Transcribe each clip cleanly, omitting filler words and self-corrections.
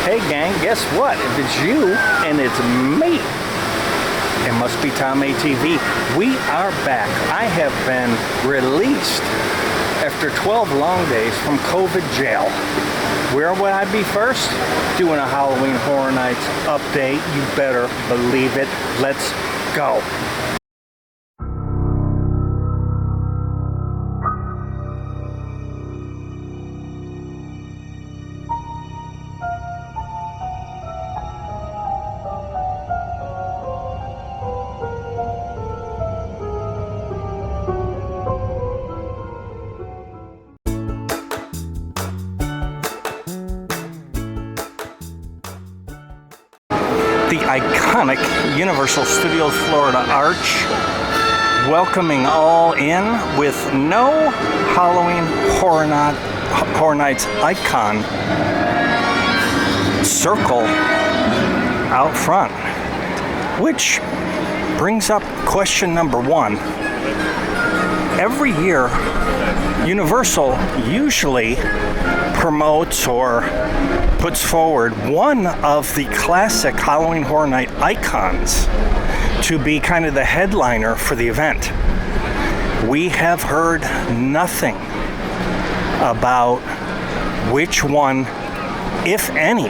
Hey gang, guess what? If it's you and it's me, it must be Tom ATV. We are back. I have been released after 12 long days from COVID jail. Where would I be first? Doing a Halloween Horror Nights update. You better believe it. Let's go. The iconic Universal Studios Florida Arch, welcoming all in with no Halloween Horror Nights icon circle out front, which brings up question number one. Every year, Universal usually promotes or puts forward one of the classic Halloween Horror Night icons to be kind of the headliner for the event. We have heard nothing about which one, if any.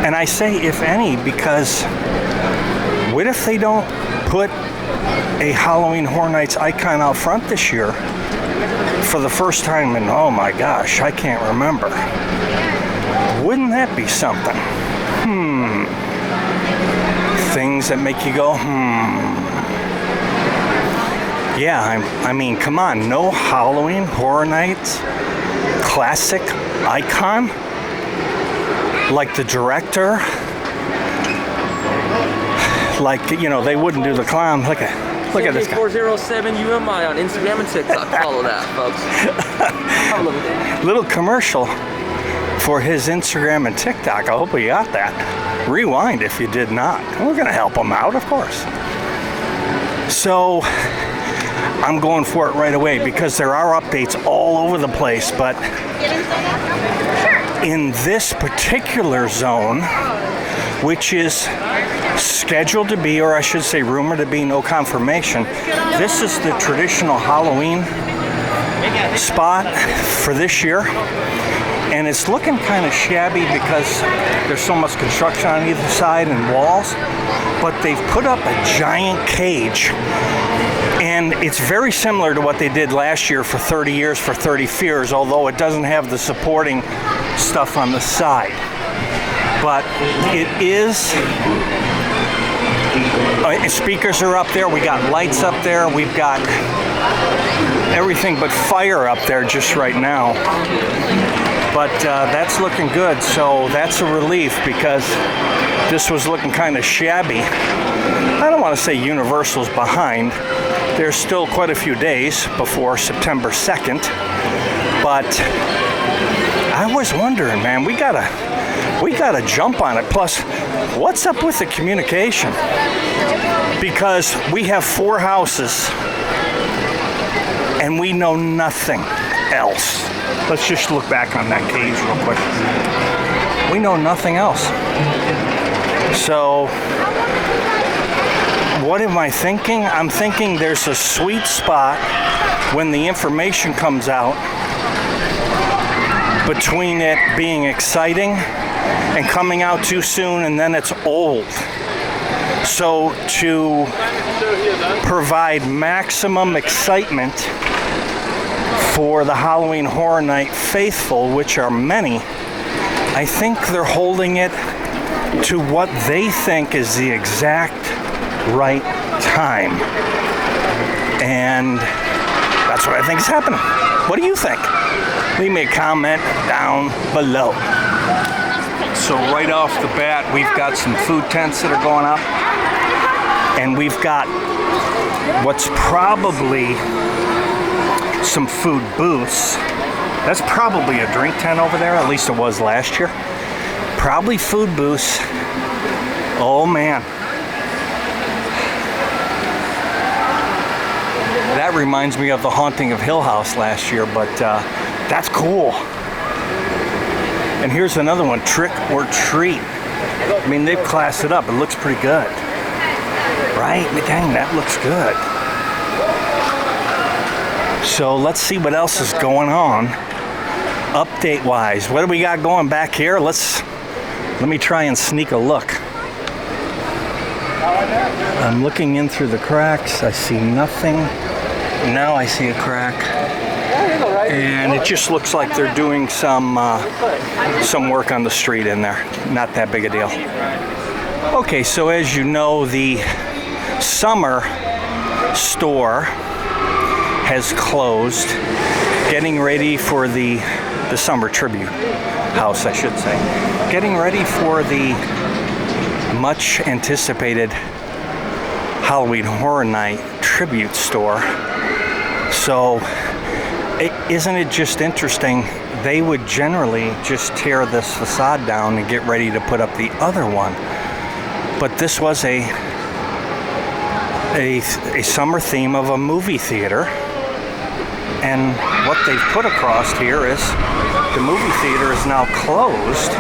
And I say if any because what if they don't put a Halloween Horror Nights icon out front this year for the first time in, oh my gosh, I can't remember. Wouldn't that be something? Things that make you go, Yeah, I mean, come on, no Halloween Horror Nights classic icon? Like the director? Like, you know, they wouldn't do the clown. Look at this guy. 407 UMI on Instagram and TikTok. Follow that, folks. Little commercial for his Instagram and TikTok. I hope you got that. Rewind if you did not. We're going to help him out, of course. So I'm going for it right away because there are updates all over the place, but in this particular zone, which is scheduled to be, or I should say rumored to be, no confirmation, this is the traditional Halloween spot for this year. And it's looking kind of shabby because there's so much construction on either side and walls. But they've put up a giant cage. And it's very similar to what they did last year for 30 years for 30 Fears, although it doesn't have the supporting stuff on the side. But it is, speakers are up there, we got lights up there, we've got everything but fire up there just right now. But that's looking good, so that's a relief because this was looking kind of shabby. I don't want to say Universal's behind. There's still quite a few days before September 2nd. But I was wondering, man, we gotta jump on it. Plus, what's up with the communication? Because we have 4 houses and we know nothing else. Let's just look back on that cage real quick. We know nothing else. So, what am I thinking? I'm thinking there's a sweet spot when the information comes out between it being exciting and coming out too soon, and then it's old. So, to provide maximum excitement for the Halloween Horror Night faithful, which are many, I think they're holding it to what they think is the exact right time. And that's what I think is happening. What do you think? Leave me a comment down below. So right off the bat, we've got some food tents that are going up. And we've got what's probably some food booths. That's probably a drink tent over there, at least it was last year. Probably food booths. Oh man. That reminds me of the Haunting of Hill House last year, but that's cool. And here's another one, Trick or Treat. I mean, they've classed it up. It looks pretty good. Right? Dang, that looks good. So let's see what else is going on update-wise. What do we got going back here? Let me try and sneak a look. I'm looking in through the cracks. I see nothing. Now I see a crack. And it just looks like they're doing some work on the street in there. Not that big a deal. Okay, so as you know, the summer store has closed, getting ready for the summer tribute house, I should say. Getting ready for the much anticipated Halloween Horror Night tribute store. So isn't it just interesting? They would generally just tear this facade down and get ready to put up the other one. But this was a summer theme of a movie theater. And what they've put across here is the movie theater is now closed,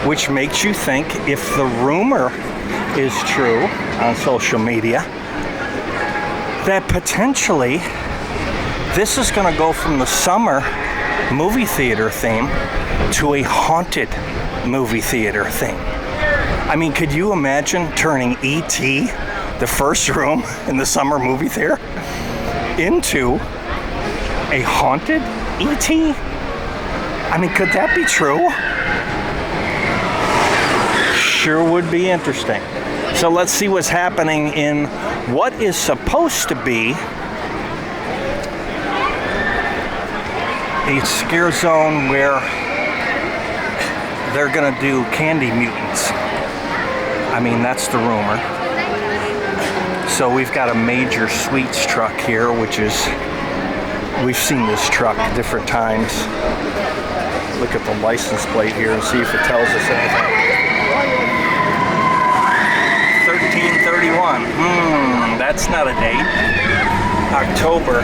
which makes you think, if the rumor is true on social media, that potentially this is going to go from the summer movie theater theme to a haunted movie theater theme. I mean, could you imagine turning E.T., the first room in the summer movie theater, into a haunted E.T.? I mean, could that be true? Sure would be interesting. So let's see what's happening in what is supposed to be a scare zone where they're gonna do Candy Mutants. I mean, that's the rumor. So we've got a major sweets truck here, which is, we've seen this truck different times. Look at the license plate here and see if it tells us anything. 1331. That's not a date. October.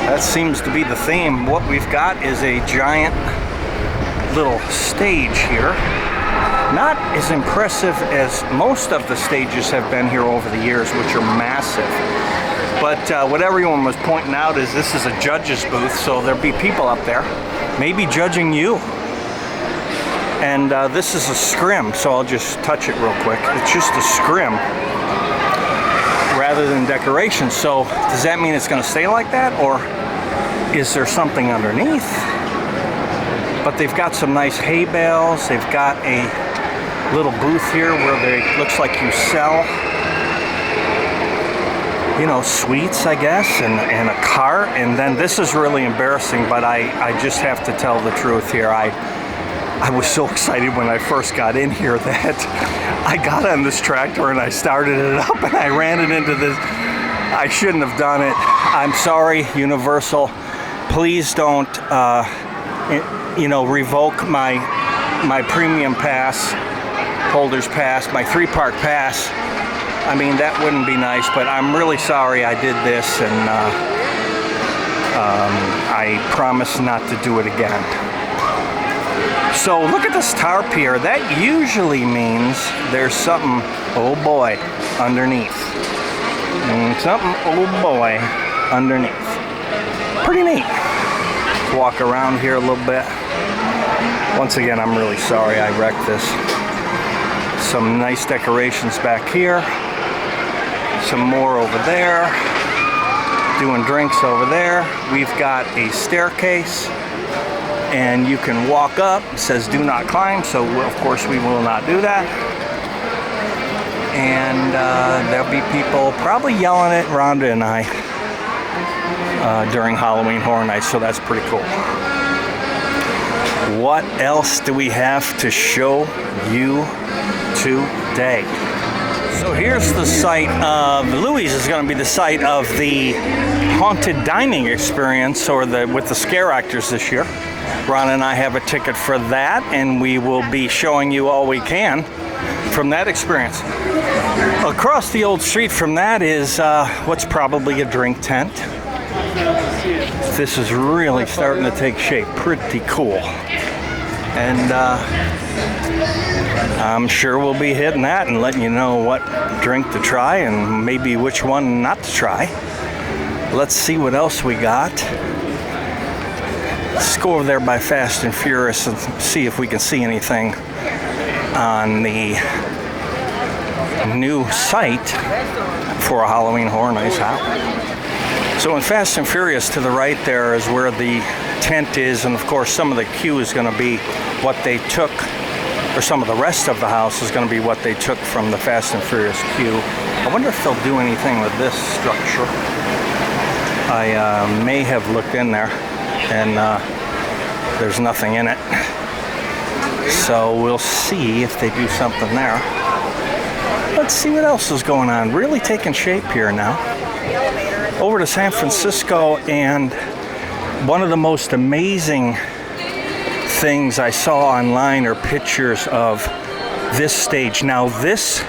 That seems to be the theme. What we've got is a giant little stage here. Not as impressive as most of the stages have been here over the years, which are massive. But what everyone was pointing out is this is a judge's booth, so there'll be people up there, maybe judging you. And this is a scrim, so I'll just touch it real quick. It's just a scrim rather than decoration. So does that mean it's going to stay like that, or is there something underneath? But they've got some nice hay bales. They've got a little booth here where they looks like you sell, you know, sweets, I guess, and a cart. And then this is really embarrassing, but I just have to tell the truth here. I was so excited when I first got in here that I got on this tractor and I started it up and I ran it into this. I shouldn't have done it. I'm sorry, Universal. Please don't, you know, revoke my premium pass, holder's pass, my 3-park pass. I mean, that wouldn't be nice, but I'm really sorry I did this, and I promise not to do it again. So look at this tarp here. That usually means there's something, oh boy, underneath. Something, oh boy, underneath. Pretty neat. Let's walk around here a little bit. Once again, I'm really sorry I wrecked this. Some nice decorations back here. Some more over there. Doing drinks over there. We've got a staircase. And you can walk up. It says do not climb, so of course we will not do that. And there'll be people probably yelling at Rhonda and I during Halloween Horror Nights, so that's pretty cool. What else do we have to show you today? So here's the site of, Louise is going to be the site of the haunted dining experience, or with the scare actors this year. Ron and I have a ticket for that, and we will be showing you all we can from that experience. Across the old street from that is what's probably a drink tent. This is really starting to take shape. Pretty cool. And I'm sure we'll be hitting that and letting you know what drink to try and maybe which one not to try. Let's see what else we got. Let's go over there by Fast and Furious and see if we can see anything on the new site for a Halloween Horror Nights out. So in Fast and Furious to the right there is where the tent is, and of course some of the queue is going to be what they took, or some of the rest of the house is going to be what they took from the Fast and Furious queue. I wonder if they'll do anything with this structure. I may have looked in there and there's nothing in it. So we'll see if they do something there. Let's see what else is going on. Really taking shape here now. Over to San Francisco, and one of the most amazing things I saw online are pictures of this stage. Now this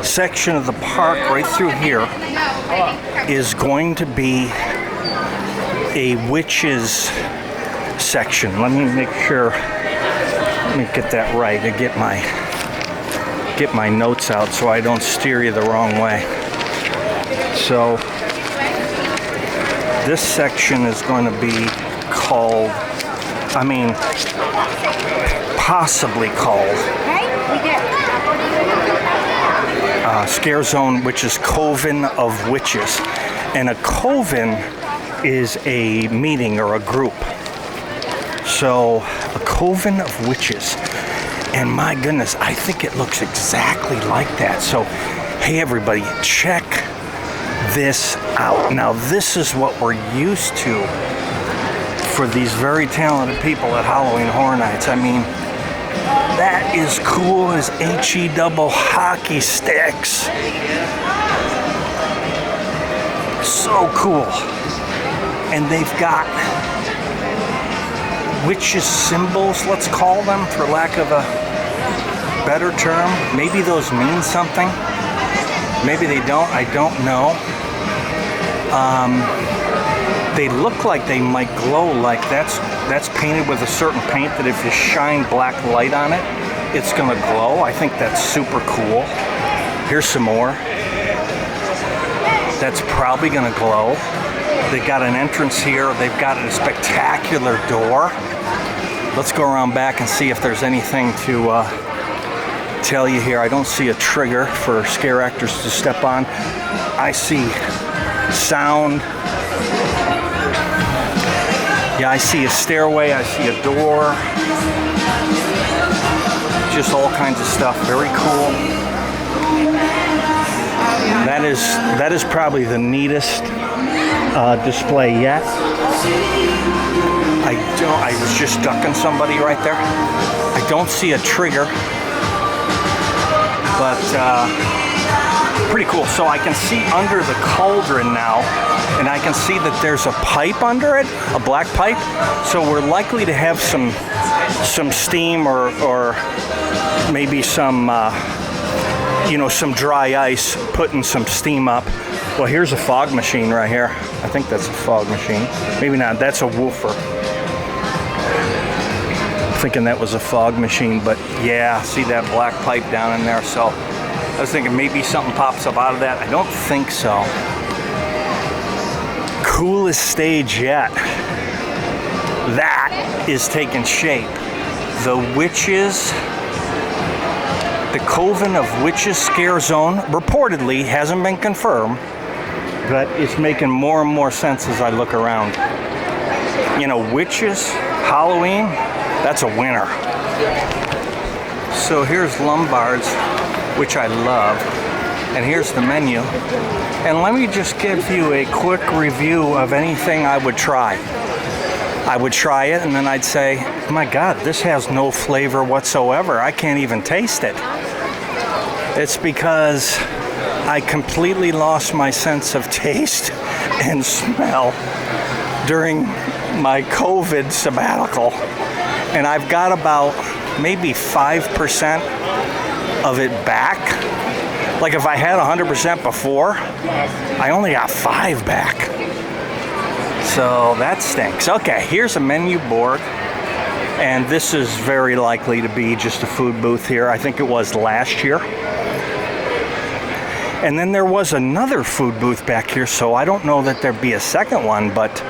section of the park right through here is going to be a witches section. Let me make sure, let me get that right and get my notes out so I don't steer you the wrong way. So this section is going to be called, possibly called Scare Zone, which is Coven of Witches. And a coven is a meeting or a group. So a Coven of Witches. And my goodness, I think it looks exactly like that. So, hey everybody, check this out. Now this is what we're used to for these very talented people at Halloween Horror Nights. I mean, that is cool as HE double hockey sticks. So cool. And they've got witches symbols, let's call them, for lack of a better term. Maybe those mean something. Maybe they don't. I don't know. They look like they might glow, like that's painted with a certain paint that if you shine black light on it, it's gonna glow. I think that's super cool. Here's some more. That's probably gonna glow. They've got an entrance here. They've got a spectacular door. Let's go around back and see if there's anything to tell you here. I don't see a trigger for scare actors to step on. I see sound. Yeah, I see a stairway. I see a door. Just all kinds of stuff. Very cool. That is probably the neatest display yet. I was just ducking somebody right there. I don't see a trigger, but pretty cool. So I can see under the cauldron now, and I can see that there's a pipe under it, a black pipe. So we're likely to have some steam or maybe some some dry ice putting some steam up. Well, here's a fog machine right here. I think that's a fog machine. Maybe not. That's a woofer. Thinking that was a fog machine, but yeah, see that black pipe down in there. So I was thinking maybe something pops up out of that. I don't think so. Coolest stage yet. That is taking shape. The Witches, the Coven of Witches Scare Zone, reportedly, hasn't been confirmed, but it's making more and more sense as I look around. Witches, Halloween, that's a winner. So here's Lombard's, which I love, and here's the menu. And let me just give you a quick review of anything I would try. I would try it and then I'd say, my God, this has no flavor whatsoever. I can't even taste it. It's because I completely lost my sense of taste and smell during my COVID sabbatical. And I've got about maybe 5% of it back. Like if I had 100% before, I only got 5 back. So that stinks. Okay, here's a menu board. And this is very likely to be just a food booth here. I think it was last year. And then there was another food booth back here, so I don't know that there'd be a second one, but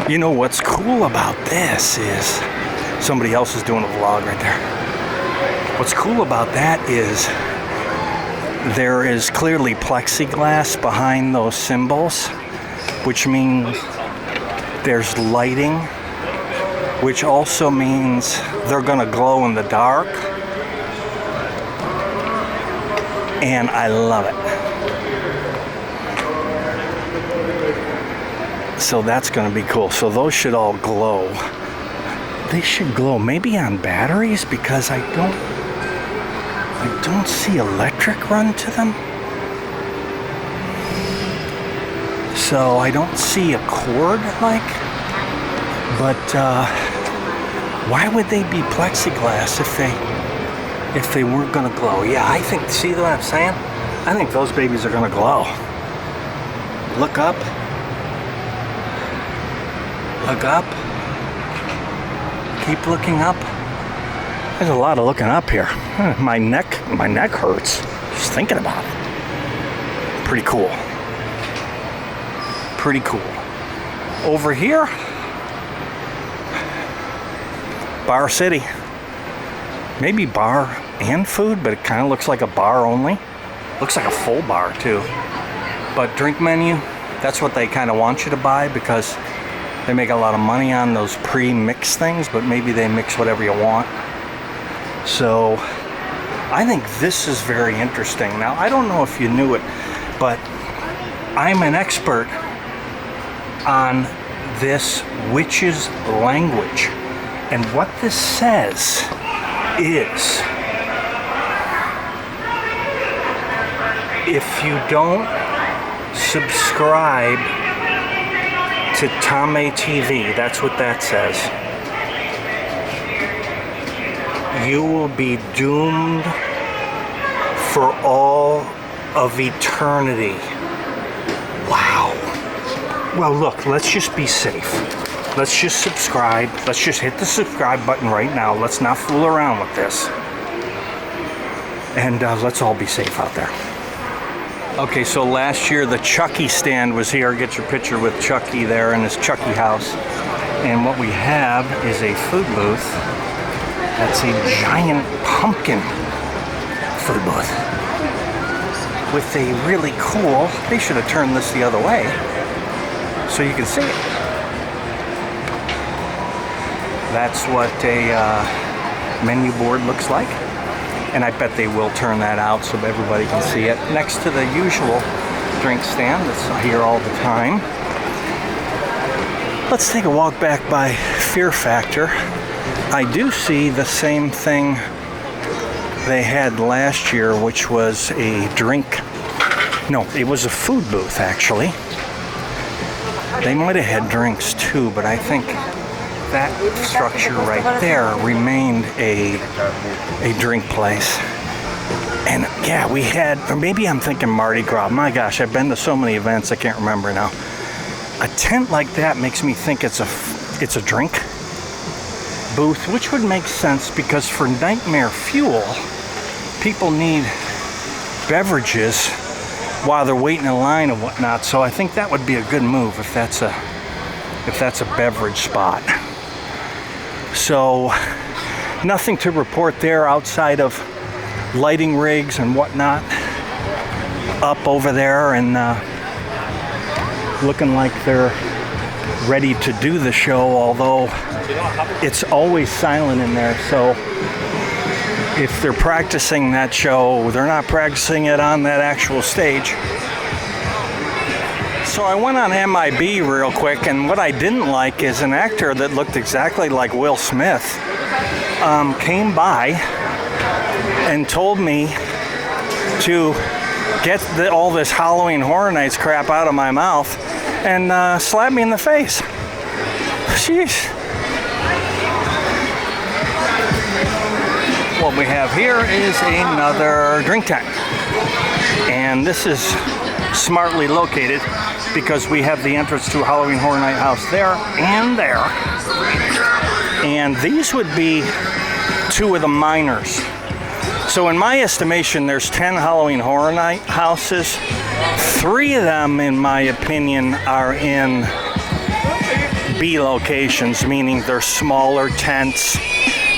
you know what's cool about this is somebody else is doing a vlog right there. What's cool about that is there is clearly plexiglass behind those symbols, which means there's lighting, which also means they're gonna glow in the dark. And I love it. So that's gonna be cool. So those should all glow. They should glow maybe on batteries because I don't see electric run to them. So I don't see a cord like, but why would they be plexiglass if they weren't gonna glow? Yeah, I think, see what I'm saying? I think those babies are gonna glow. Look up. Look up. Keep looking up. There's a lot of looking up here. My neck hurts just thinking about it. Pretty cool. Pretty cool. Over here, Bar City. Maybe bar and food, but it kind of looks like a bar only. Looks like a full bar too. But drink menu, that's what they kind of want you to buy because they make a lot of money on those pre-mixed things, but maybe they mix whatever you want. So I think this is very interesting. Now, I don't know if you knew it, but I'm an expert on this witch's language. And what this says is, if you don't subscribe to Tame TV, that's what that says, you will be doomed for all of eternity. Wow. Well, look, let's just be safe. Let's just subscribe. Let's just hit the subscribe button right now. Let's not fool around with this. And let's all be safe out there. Okay, so last year the Chucky stand was here. Get your picture with Chucky there in his Chucky house. And what we have is a food booth. That's a giant pumpkin food booth with a really cool, they should have turned this the other way so you can see it. That's what a menu board looks like. And I bet they will turn that out so everybody can see it. Next to the usual drink stand that's here all the time. Let's take a walk back by Fear Factor. I do see the same thing they had last year, which was a drink. No, it was a food booth actually. They might have had drinks too, but I think that structure right there remained a drink place. And yeah, we had, or maybe I'm thinking Mardi Gras. My gosh, I've been to so many events I can't remember now. A tent like that makes me think it's a drink booth, which would make sense because for Nightmare Fuel, people need beverages while they're waiting in line and whatnot. So I think that would be a good move if that's a beverage spot. So nothing to report there outside of lighting rigs and whatnot up over there, and looking like they're ready to do the show, although it's always silent in there. So if they're practicing that show, they're not practicing it on that actual stage. So I went on MIB real quick, and what I didn't like is an actor that looked exactly like Will Smith came by and told me to get all this Halloween Horror Nights crap out of my mouth and slap me in the face. Jeez. What we have here is another drink tent, and this is smartly located because we have the entrance to Halloween Horror Night House there and there. And these would be two of the minors. So in my estimation, there's 10 Halloween Horror Night houses. 3 of them, in my opinion, are in B locations, meaning they're smaller tents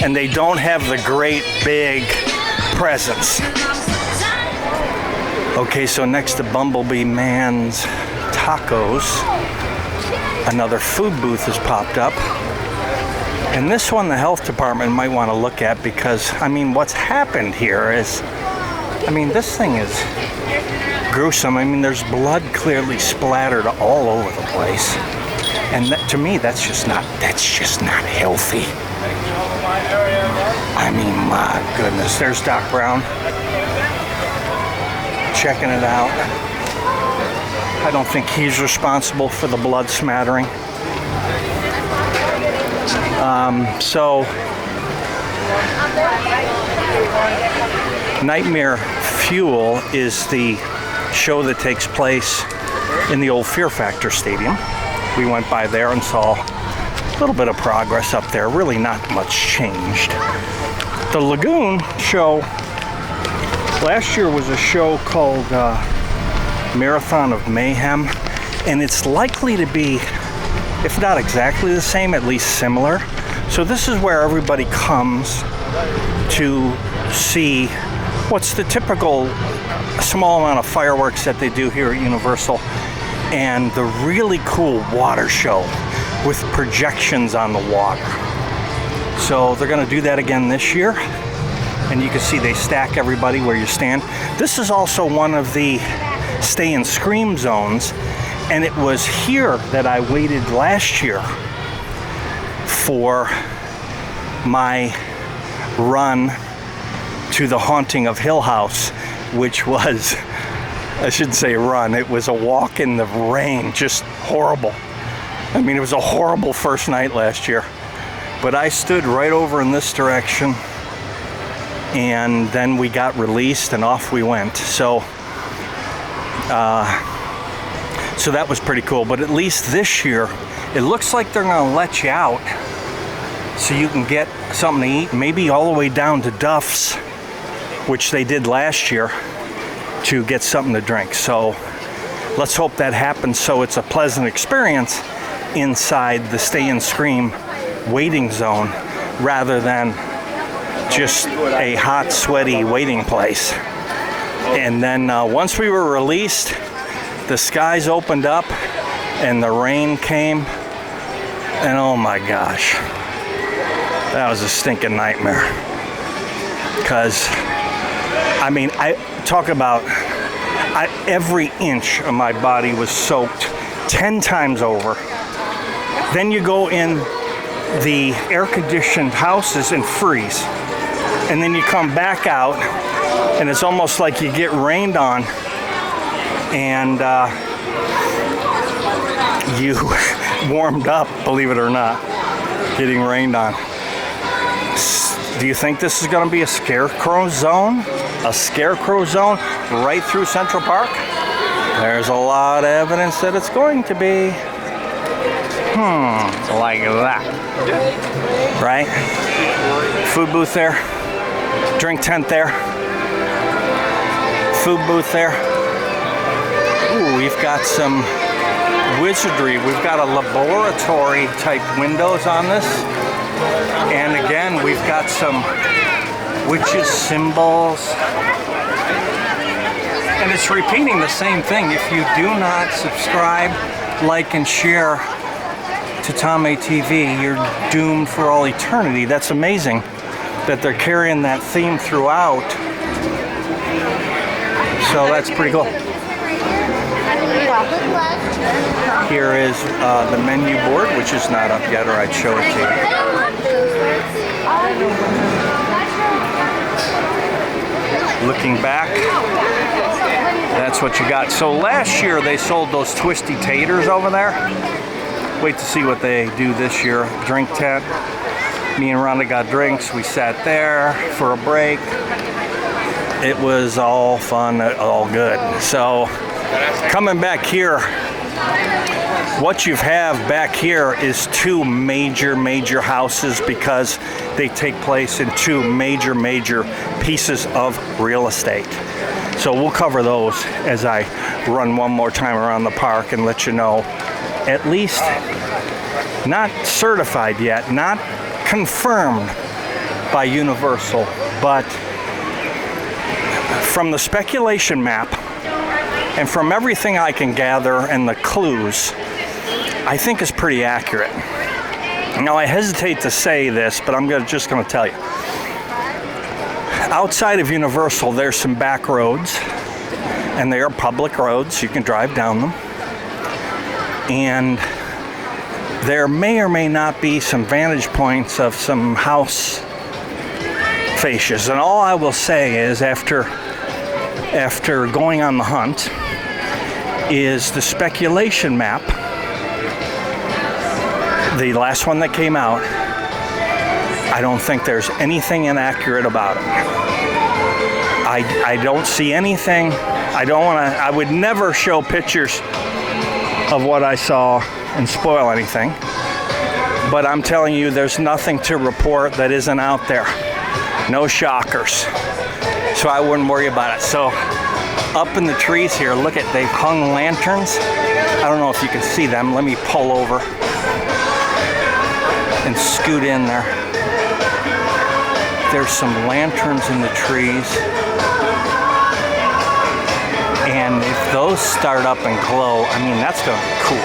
and they don't have the great big presence. Okay, so next to Bumblebee Man's Tacos, another food booth has popped up. And this one the health department might want to look at because, I mean, what's happened here is, I mean, this thing is gruesome. I mean, there's blood clearly splattered all over the place. And that, to me, that's just not healthy. I mean, my goodness. There's Doc Brown checking it out. I don't think he's responsible for the blood smattering. So, Nightmare Fuel is the show that takes place in the old Fear Factor Stadium. We went by there and saw a little bit of progress up there. Really not much changed. The Lagoon show last year was a show called Marathon of Mayhem, and it's likely to be, if not exactly the same, at least similar. So this is where everybody comes to see what's the typical small amount of fireworks that they do here at Universal, and the really cool water show with projections on the water. So they're going to do that again this year, and you can see they stack everybody where you stand. This is also one of the stay and scream zones, and it was here that I waited last year for my run to the Haunting of Hill House, which was, I shouldn't say run, it was a walk in the rain, just horrible. I mean, it was a horrible first night last year. But I stood right over in this direction, and then we got released and off we went. So that was pretty cool. But at least this year, it looks like they're gonna let you out so you can get something to eat, maybe all the way down to Duff's, which they did last year, to get something to drink. So let's hope that happens so it's a pleasant experience inside the Stay and Scream waiting zone rather than just a hot, sweaty waiting place. And then once we were released, the skies opened up and the rain came, and oh my gosh, that was a stinking nightmare. Because, I mean, I talk about every inch of my body was soaked 10 times over. Then you go in the air-conditioned houses and freeze. And then you come back out, and it's almost like you get rained on, and you warmed up, believe it or not, getting rained on. Do you think this is going to be a scarecrow zone? A scarecrow zone right through Central Park? There's a lot of evidence that it's going to be. Like that. Right? Food booth there. Drink tent there. Food booth there. Ooh, we've got some wizardry. We've got a laboratory type windows on this. And again, we've got some witches symbols. And it's repeating the same thing. If you do not subscribe, like, and share to Tom A TV, you're doomed for all eternity. That's amazing that they're carrying that theme throughout. So that's pretty cool. Here is the menu board, which is not up yet, or I'd show it to you. Looking back, that's what you got. So last year they sold those twisty taters over there. Wait to see what they do this year. Drink tent. Me and Rhonda got drinks. We sat there for a break. It was all fun, all good. So coming back here What you have back here is two major houses because they take place in two major pieces of real estate. So we'll cover those as I run one more time around the park and let you know, at least not certified yet, not confirmed by Universal, but from the speculation map and from everything I can gather and the clues, I think is pretty accurate. Now, I hesitate to say this, but I'm just going to tell you. Outside of Universal, there's some back roads, and they are public roads. You can drive down them. And there may or may not be some vantage points of some house fascias. And all I will say is, after going on the hunt, is the speculation map, the last one that came out, I don't think there's anything inaccurate about it. I don't see anything. I would never show pictures of what I saw and spoil anything. But I'm telling you, there's nothing to report that isn't out there. No shockers. So I wouldn't worry about it. So up in the trees here, look at, they've hung lanterns. I don't know if you can see them. Let me pull over and scoot in there. There's some lanterns in the trees. And if those start up and glow, I mean, that's going to be cool.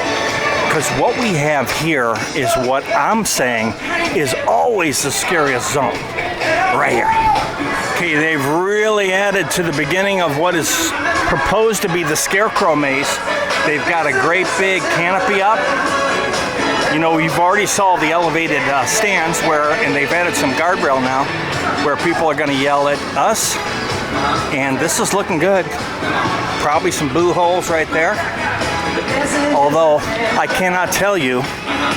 Because what we have here is what I'm saying is always the scariest zone. Right here. Okay, they've really added to the beginning of what is proposed to be the Scarecrow Maze. They've got a great big canopy up. You know, you've already saw the elevated stands and they've added some guardrail now where people are going to yell at us. And this is looking good. Probably some boo holes right there. Although I cannot tell you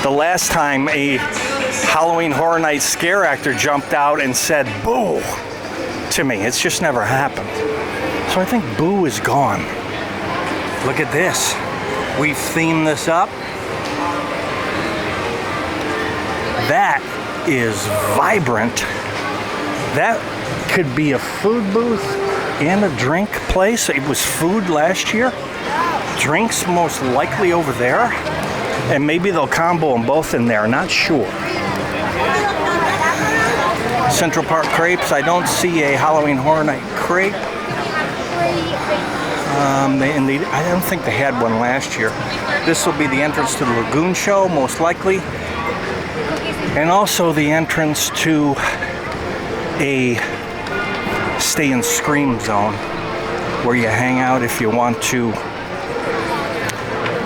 the last time a Halloween Horror Nights scare actor jumped out and said boo to me. It's just never happened. So I think boo is gone. Look at this. We've themed this up. That is vibrant. That could be a food booth and a drink place. It was food last year. Drinks most likely over there. And maybe they'll combo them both in there. Not sure. Central Park Crepes. I don't see a Halloween Horror Night crepe. I don't think they had one last year. This will be the entrance to the Lagoon Show, most likely. And also the entrance to a Stay and Scream zone where you hang out if you want to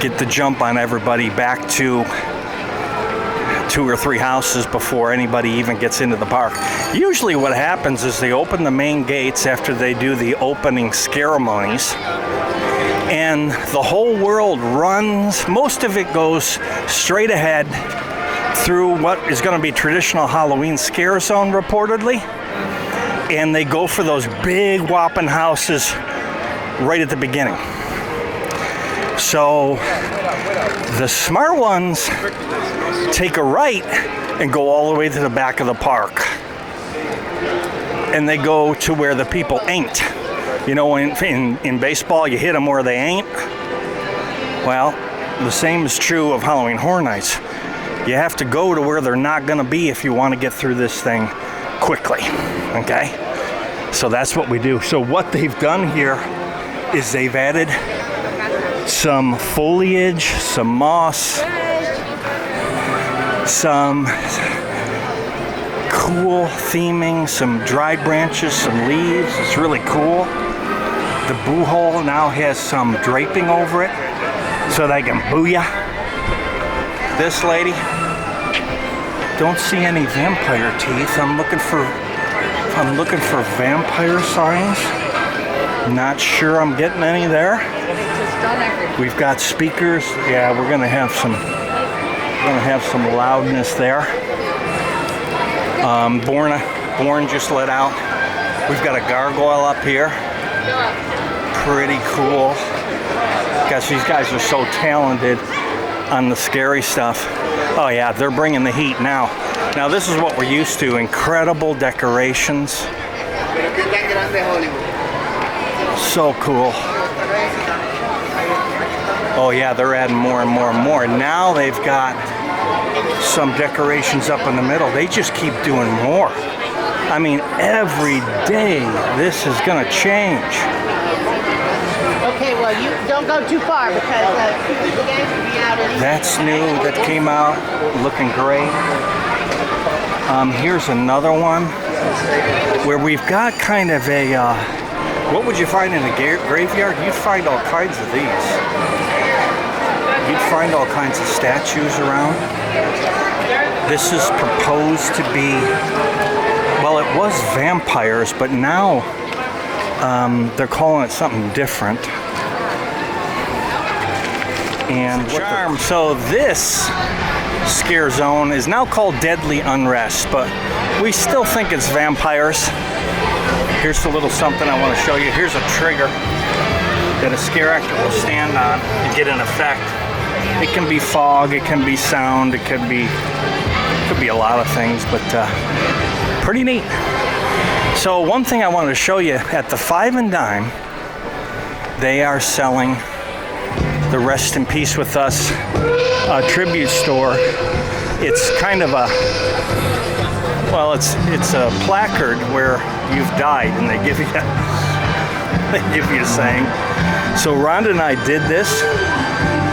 get the jump on everybody back to 2 or 3 houses before anybody even gets into the park. Usually what happens is they open the main gates after they do the opening ceremonies, and the whole world runs. Most of it goes straight ahead through what is going to be traditional Halloween scare zone reportedly, and they go for those big whopping houses right at the beginning. So the smart ones take a right and go all the way to the back of the park, and they go to where the people ain't. You know, in baseball, you hit them where they ain't. Well, the same is true of Halloween Horror Nights. You have to go to where they're not going to be if you want to get through this thing quickly, okay? So that's what we do. So what they've done here is they've added some foliage, some moss, some cool theming, some dry branches, some leaves. It's really cool. The boo hole now has some draping over it so they can boo ya. This lady, don't see any vampire teeth. I'm looking for vampire signs. Not sure I'm getting any there. We've got speakers. Yeah, we're gonna have some loudness there. Born just let out. We've got a gargoyle up here. Pretty cool. Because these guys are so talented on the scary stuff. Oh yeah, they're bringing the heat now. Now this is what we're used to, incredible decorations. So cool. Oh yeah, they're adding more and more and more. Now they've got some decorations up in the middle. They just keep doing more. I mean, every day this is gonna change. Okay, well, you don't go too far because the games will be out in. That's new, that came out, looking great. Here's another one where we've got kind of a, what would you find in a graveyard? You'd find all kinds of these. You'd find all kinds of statues around. This is proposed to be, well, it was vampires, but now they're calling it something different. And charm. So this scare zone is now called Deadly Unrest, but we still think it's vampires. Here's a little something I want to show you. Here's a trigger that a scare actor will stand on and get an effect. It can be fog, it can be sound, it could be a lot of things, but pretty neat. So one thing I wanted to show you, at the 5 and Dime, they are selling the Rest in Peace with Us tribute store. It's kind of a, well, it's a placard where you've died, and they give you a saying. So Rhonda and I did this.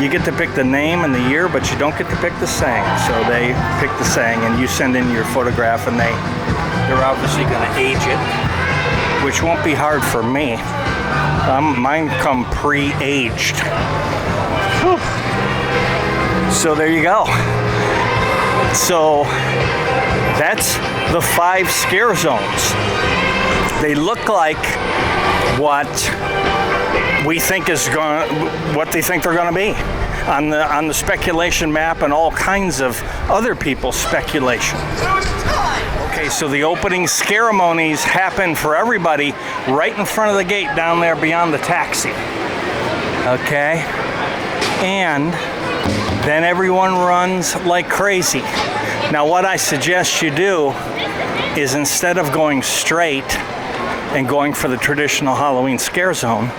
You get to pick the name and the year, but you don't get to pick the saying. So they pick the saying, and you send in your photograph, and they're obviously going to age it, which won't be hard for me. Mine come pre-aged. Whew. So there you go. So that's the 5 scare zones. They look like what we think is what they think they're going to be on the speculation map, and all kinds of other people's speculation. Okay, so the opening ceremonies happen for everybody right in front of the gate down there beyond the taxi. Okay, and then everyone runs like crazy. Now what I suggest you do is, instead of going straight and going for the traditional Halloween scare zone,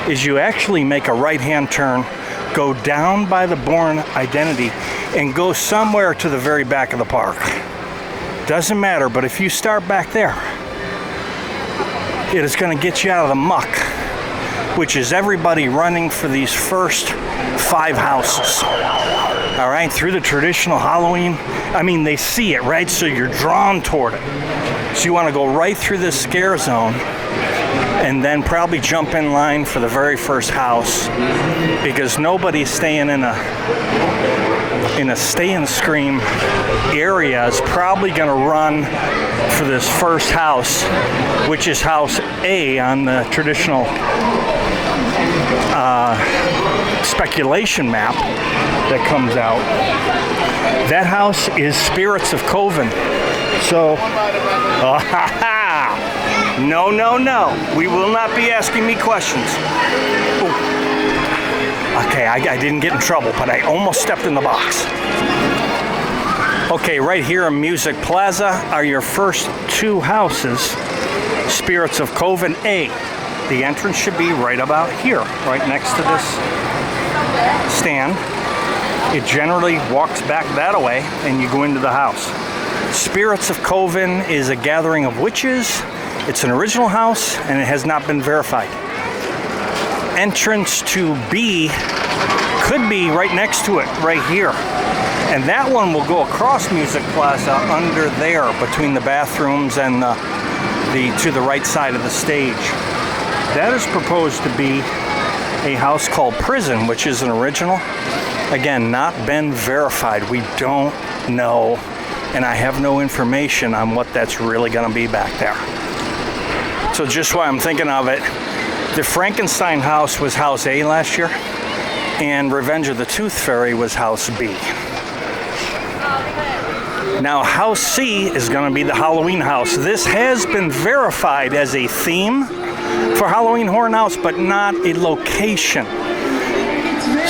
is you actually make a right-hand turn, go down by the Bourne Identity, and go somewhere to the very back of the park. Doesn't matter, but if you start back there, it is going to get you out of the muck, which is everybody running for these first 5 houses. All right, through the traditional Halloween, I mean, they see it, right? So you're drawn toward it. So you want to go right through this scare zone, and then probably jump in line for the very first house, because nobody's staying in a stay and scream area is probably going to run for this first house, which is house A on the traditional speculation map that comes out. That house is Spirits of Coven. So no, we will not be asking me questions. Ooh. Okay, I didn't get in trouble, but I almost stepped in the box. Okay, right here in Music Plaza are your first 2 houses, Spirits of Coven A. The entrance should be right about here, right next to this stand. It generally walks back that way, and you go into the house. Spirits of Coven is a gathering of witches. It's an original house, and it has not been verified. Entrance to B could be right next to it, right here. And that one will go across Music Plaza under there, between the bathrooms and to the right side of the stage. That is proposed to be a house called Prison, which is an original. Again, not been verified. We don't know, and I have no information on what that's really going to be back there. So just while I'm thinking of it, the Frankenstein house was house A last year, and Revenge of the Tooth Fairy was house B. Now house C is going to be the Halloween house. This has been verified as a theme for Halloween Horror House, but not a location.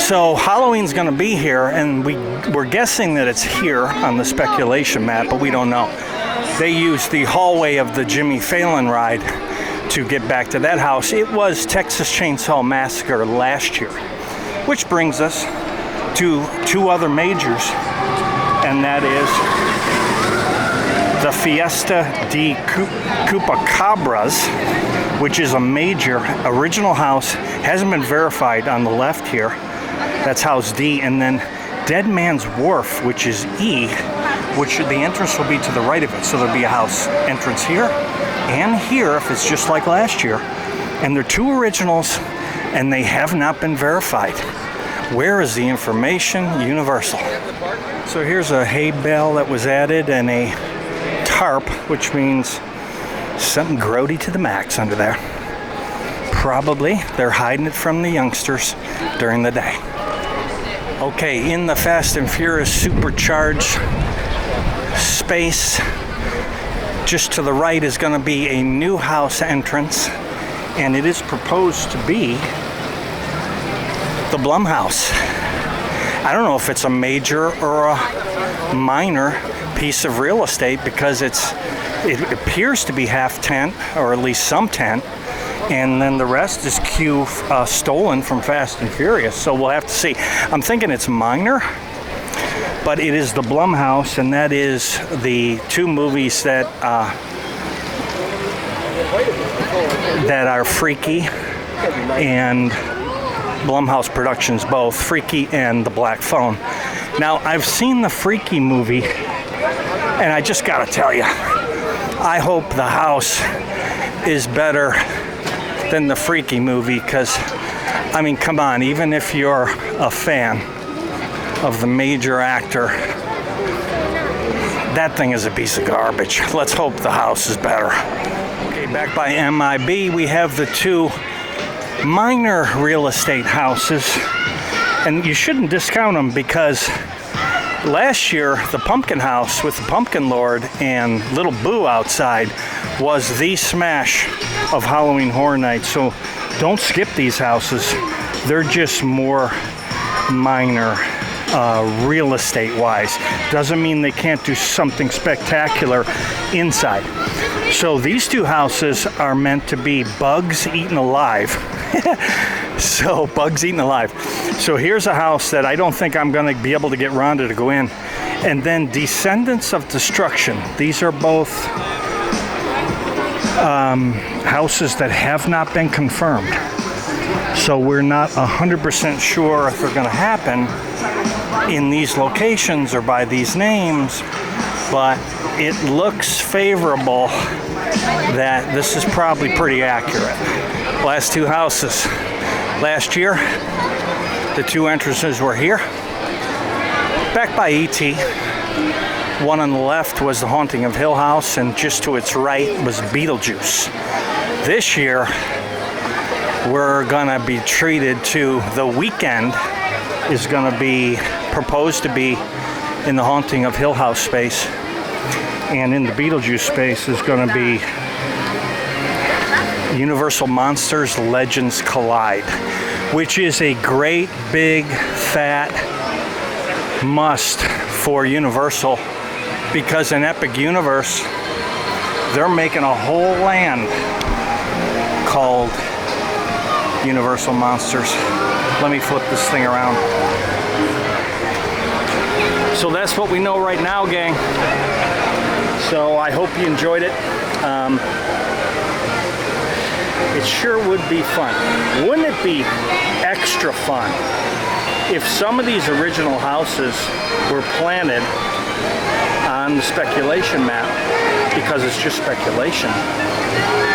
So Halloween's going to be here, and we're guessing that it's here on the speculation map, but we don't know. They used the hallway of the Jimmy Fallon ride to get back to that house. It was Texas Chainsaw Massacre last year, which brings us to two other majors, and that is the Fiesta de Chupacabras, which is a major original house, hasn't been verified on the left here. That's house D, and then Dead Man's Wharf, which is E, which the entrance will be to the right of it. So there'll be a house entrance here and here if it's just like last year. And they're two originals, and they have not been verified. Where is the information? Universal. So here's a hay bale that was added and a tarp, which means something grody to the max under there. Probably they're hiding it from the youngsters during the day. Okay, in the Fast and Furious supercharged space, just to the right is going to be a new house entrance, and it is proposed to be the Blumhouse. I don't know if it's a major or a minor piece of real estate, because it appears to be half tent, or at least some tent, and then the rest is stolen from Fast and Furious. So we'll have to see. I'm thinking it's minor, but it is the Blumhouse, and that is the two movies that are Freaky and Blumhouse Productions, both Freaky and The Black Phone. Now, I've seen the Freaky movie, and I just gotta tell you, I hope the house is better than the Freaky movie, because, I mean, come on, even if you're a fan of the major actor, that thing is a piece of garbage. Let's hope the house is better. Okay, back by MIB, we have the two minor real estate houses, and you shouldn't discount them, because last year the Pumpkin House with the Pumpkin Lord and Little Boo outside was the smash of Halloween Horror Nights. So don't skip these houses. They're just more minor real estate wise. Doesn't mean they can't do something spectacular inside. So these two houses are meant to be bugs eaten alive. So bugs eaten alive. So here's a house that I don't think I'm going to be able to get Rhonda to go in. And then Descendants of Destruction. These are both houses that have not been confirmed. So we're not 100% sure if they're going to happen in these locations or by these names, but it looks favorable that this is probably pretty accurate. Last two houses. Last year, the two entrances were here, back by E.T. One on the left was The Haunting of Hill House, and just to its right was Beetlejuice. This year, we're gonna be treated to The Weekend is gonna be proposed to be in the Haunting of Hill House space, and in the Beetlejuice space is gonna be Universal Monsters Legends Collide, which is a great big fat must for Universal, because in Epic Universe they're making a whole land called Universal Monsters. Let me flip this thing around. So that's what we know right now, gang. So I hope you enjoyed it. It sure would be fun. Wouldn't it be extra fun if some of these original houses were planted on the speculation map, because it's just speculation,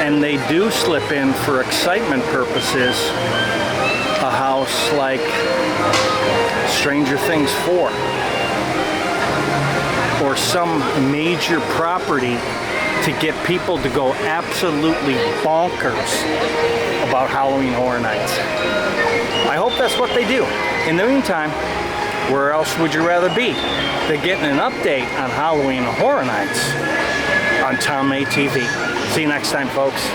and they do slip in for excitement purposes a house like Stranger Things 4 or some major property to get people to go absolutely bonkers about Halloween Horror Nights. I hope that's what they do. In the meantime, where else would you rather be than getting an update on Halloween Horror Nights on Tom A TV? See you next time, folks.